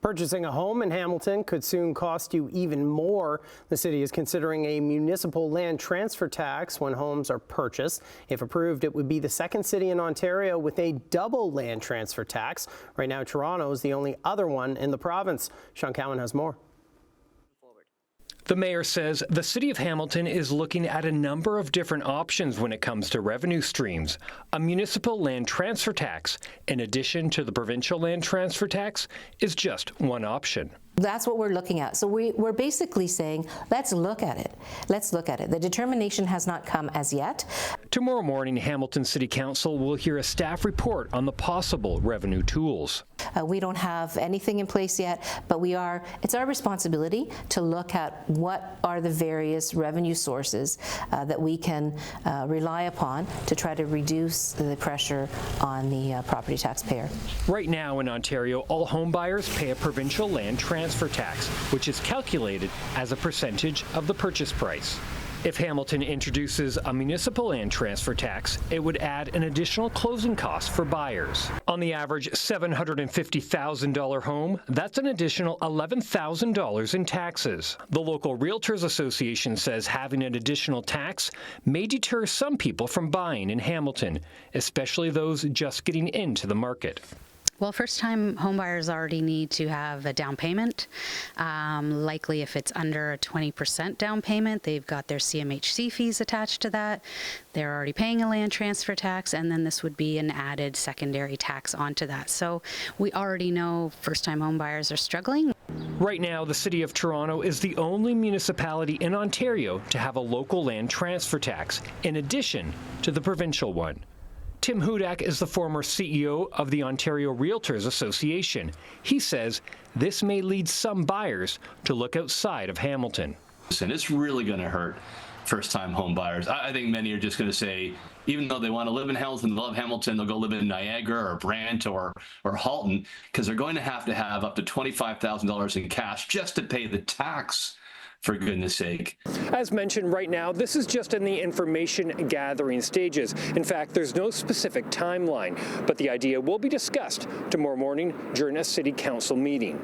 Purchasing a home in Hamilton could soon cost you even more. The city is considering a municipal land transfer tax when homes are purchased. If approved, it would be the second city in Ontario with a double land transfer tax. Right now, Toronto is the only other one in the province. Sean Cowan has more. The mayor says the city of Hamilton is looking at a number of different options when it comes to revenue streams. A municipal land transfer tax, in addition to the provincial land transfer tax, is just one option. That's what we're looking at. So we're basically saying, let's look at it. Let's look at it. The determination has not come as yet. Tomorrow morning, Hamilton City Council will hear a staff report on the possible revenue tools. We don't have anything in place yet, but it's our responsibility to look at what are the various revenue sources that we can rely upon to try to reduce the pressure on the property taxpayer. Right now in Ontario, all home buyers pay a provincial land transfer tax, which is calculated as a percentage of the purchase price. If Hamilton introduces a municipal land transfer tax, it would add an additional closing cost for buyers. On the average $750,000 home, that's an additional $11,000 in taxes. The local Realtors Association says having an additional tax may deter some people from buying in Hamilton, especially those just getting into the market. Well, first-time homebuyers already need to have a down payment. Likely, if it's under a 20% down payment, they've got their CMHC fees attached to that. They're already paying a land transfer tax, and then this would be an added secondary tax onto that. So we already know first-time homebuyers are struggling. Right now, the City of Toronto is the only municipality in Ontario to have a local land transfer tax, in addition to the provincial one. Tim Hudak is the former CEO of the Ontario Realtors Association. He says this may lead some buyers to look outside of Hamilton. And it's really going to hurt first-time home buyers. I think many are just going to say, even though they want to live in Hamilton, love Hamilton, they'll go live in Niagara or Brant or Halton, because they're going to have up to $25,000 in cash just to pay the tax. For goodness sake. As mentioned, right now, this is just in the information gathering stages. In fact, there's no specific timeline, but the idea will be discussed tomorrow morning during a city council meeting.